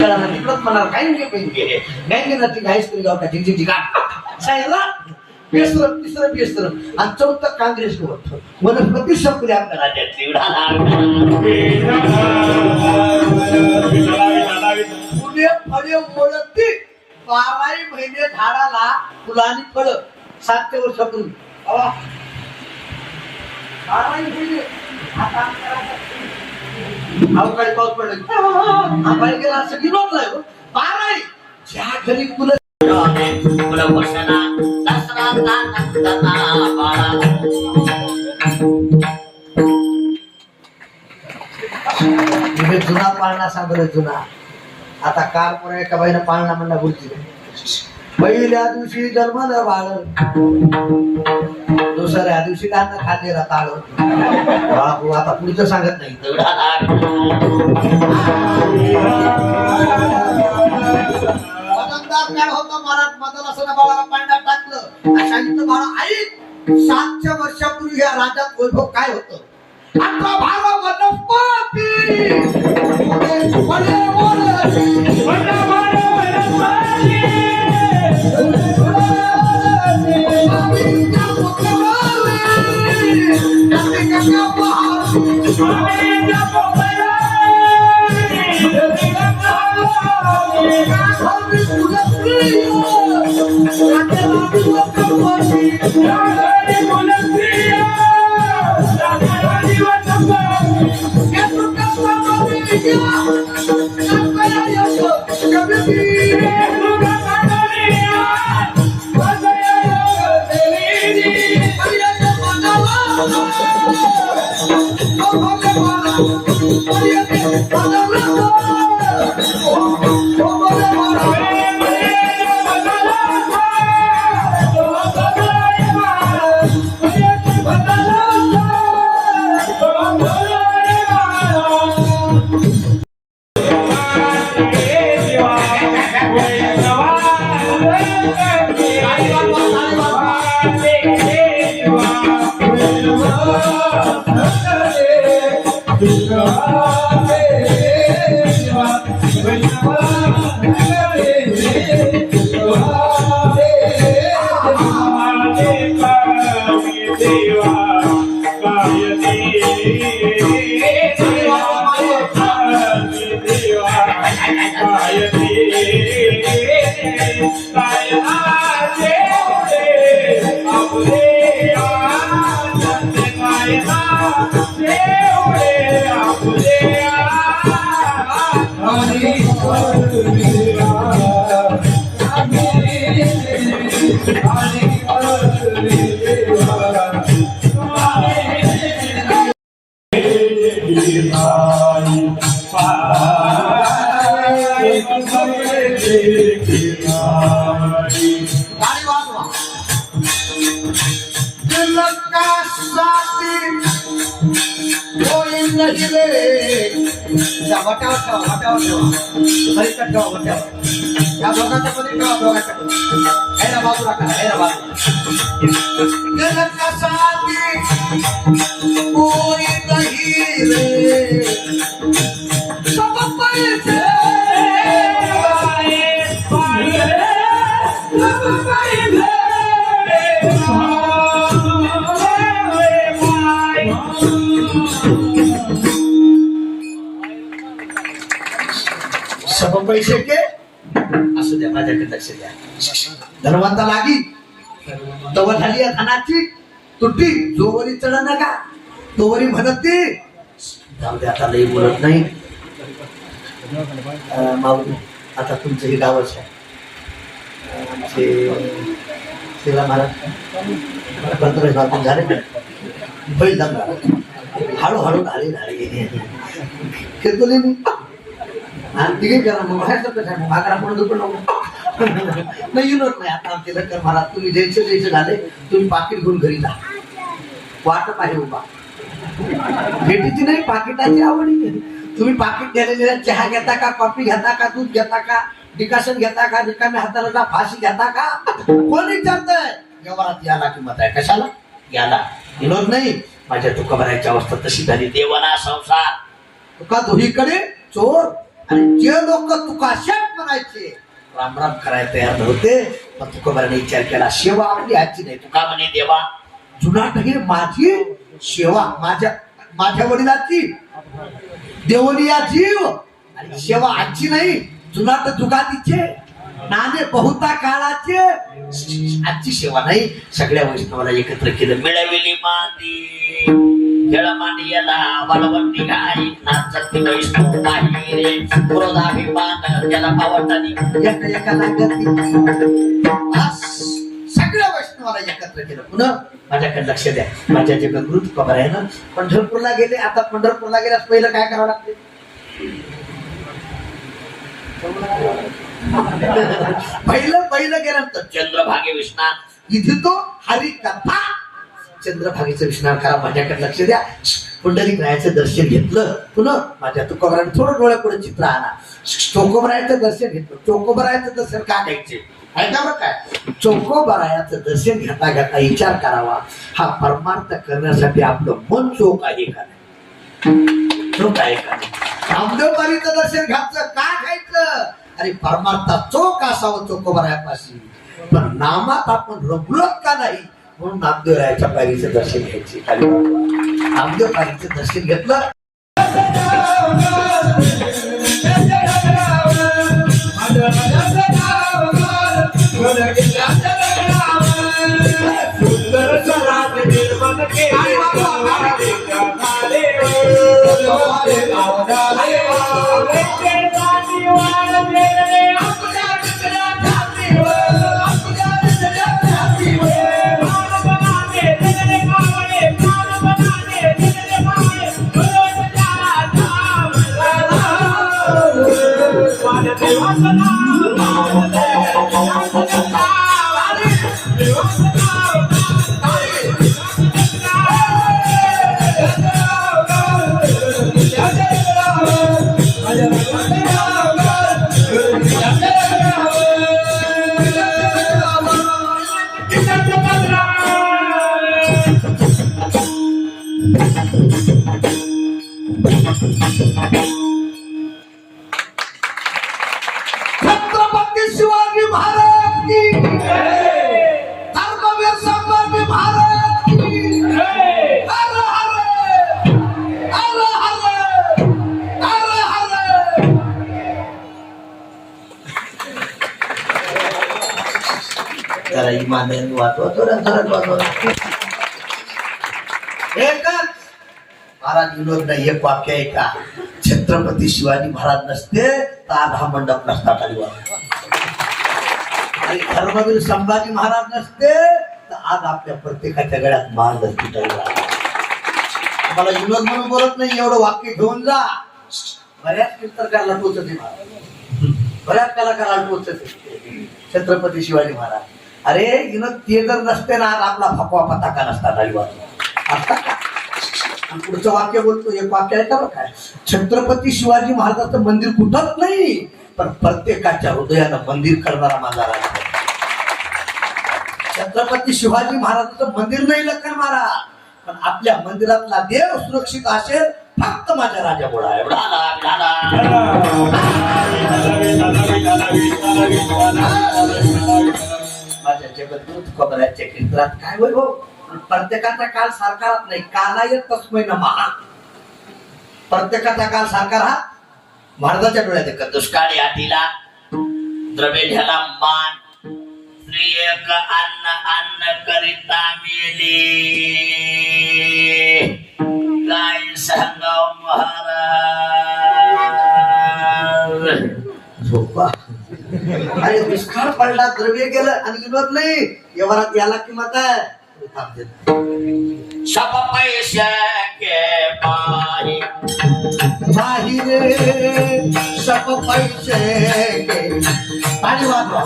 खेळायला तिकडच म्हणाल काही पेंगे गँगे ना ती गायस तरी गाव का जिंजी का सांगितलं बेसरं तिसरं बेसरं आणि चौथं काँग्रेस होतं वनस्पती संपली आपल्या राज्यातली पुणे फळे ओळखती 12 महिने झाडाला फुलं आणि फळं 7 वर्षापूर्वी 12 महिने अवकाळी पाऊस पडला आबाई गेला असं की नोटलाय 12 ज्या घरी फुलं वर्षाला दसरा बाळा जुना पाळणा सांगलं जुना आता कार पुन्हा एका बाईनं पाळणा म्हणला बोलती पहिल्या दिवशी जन्मलं बाळ दुसऱ्या दिवशी कांदा खाल्लेला ताळ बाबू आता पुढचं सांगत नाही काय होतं महाराज मदन असं बाळाला पाण्यात टाकलं सांगितलं बाळा आई 700 वर्षापूर्वी या राज्यात वैभव काय होतं आता भावा वनस्पती पैसे के असू द्या माझ्याकडे लक्ष द्या धर्मांता लागी तवर झाली धनाची तुटी जोवरी चढ नका तोवरी म्हणत ती जाऊ दे आता लई बोलत नाही माऊली आता तुमचं हे गावच आहे आमचे सेवा महाराज पंतप्रधान बातून झाले बैल जमला हळूहळू धाळे धाळे खेळतोले मी आणि तिघे करा मग बाहेरचं कसं भाकरा म्हणून दुपट नाही येणार नाही आता आमचे लक्कर महाराज तुम्ही जयचं झाले तुम्ही पाकिट घेऊन घरी जा वाटप आहे उभा भेटीची नाही पाकिटाची आवडी तुम्ही पाकिट गेलेले चहा घेता का कॉफी घेता का दूध घेता का डिकाशन घेता का रिकाम्या हाताला जा फाशी घेता का कोण विचारतंय व्यवहारात याला किंमत आहे कशाला याला विनोद नाही माझ्या तुकाबरायची अवस्था तशी झाली देवाला संसार तुका दोहीकडे चोर आणि जे लोक तुकाशात म्हणायचे राम राम करायला तयार नव्हते, पण तुकोबाराने विचार केला सेवा आपली आजची नाही. तुका म्हणे देवा जुनाट हे माझी सेवा, माझ्या वडिलाची देवली या जीव आणि सेवा आजची नाही. जुनाट जुगातीचे नाणे बहुता काळाचे, आजची सेवा नाही. सगळ्या वैष्णवाला एकत्र केलं. मिळविली मांदी खेळ मांडियाला बलवंती गाई नाचती वैष्णव बाहेर क्रोधाभिमान ज्याला पावटानी एका लागती. सगळ्या वैष्णवाला एकत्र केलं. पुन्हा माझ्याकडे लक्ष द्या. माझ्या जे गुरु तुकोबार आहे ना पंढरपूरला गेले. आता पंढरपूरला गेल्यास पहिलं काय करावं लागते? पहिलं गेल्यानंतर चंद्रभागे स्नान. इथे तो हरिकथा चंद्रभागेचं स्नान करा. माझ्याकडे लक्ष द्या. पुंडलिक रायाचं दर्शन घेतलं. पुन्हा माझ्या तुकोबाराने थोडं डोळ्यापुढे चित्र आणा. चोकोबरायाचं दर्शन घेतलं. चोकोबरायाचं दर्शन का घ्यायचे ऐका बरं काय? चोकोबरायाचं दर्शन घेता घेता विचार करावा हा परमार्थ करण्यासाठी आपलं मन चोख आहे का नाही? चोख आहे का नाही? रामदेवबारीचं दर्शन घ्यायचं का घ्यायचं? अरे परमार्थ चोख असावं चोकोबरायापाशी. पण नामात आपण रमलोत का नाही म्हणून नामदेवरायाच्या पायरीचं दर्शन घ्यायचे. नामदेव पायरीचं दर्शन घेतलं. छत्रपती शिवाजी महाराज की धर्मवीर संभाजी महाराज की हर हर हर हर हर हर. जरा इमानदारी वाचवतो ना जरा एकच महाराज विनोद नाही. एक वाक्य आहे का? छत्रपती शिवाजी महाराज नसते तर आज हा मंडप नसता. आणि धर्मवीर संभाजी महाराज नसते तर आज आपल्या प्रत्येकाच्या गळ्यात माळ नसती. मला विनोद म्हणून बोलत नाही. एवढं वाक्य घेऊन जा. बऱ्याच कीर्तनकाराला टोचते महाराज, बऱ्याच कलाकाराला टोचते छत्रपती शिवाजी महाराज. अरे विनोद ते जर नसते ना आज आपला फकवा पताका नसता. असता का? पुढचं वाक्य बोलतो. एक वाक्य आहे का बरं काय? छत्रपती शिवाजी महाराजांचं मंदिर कुठंच नाही पण प्रत्येकाच्या हृदयानं मंदिर करणारा माझा राजा. छत्रपती शिवाजी महाराजांचं मंदिर नाही लखन महाराज पण आपल्या मंदिरातला देव सुरक्षित असेल फक्त माझ्या राजामुळे आहे. माझ्या जगद्गुरु तुकोबाराच्या कीर्तनात काय होईल हो? प्रत्येकाचा काल सारखा नाही. कालाय तस्मै नमः. प्रत्येकाचा काल सारखा राहा. महाराजाच्या डोळ्यात एक दुष्काळी आटीला द्रव्याला मान श्रेयक अन्न अन्न करिता मेले काय सांगाव महाराज. झोपा. अरे दुष्काळ पडला द्रव्य गेलं आणि विनोद नाही. व्यवहारात याला किंमत आहे. सब पैसे के माही रे सब पैसे के. पाणी वाजवा.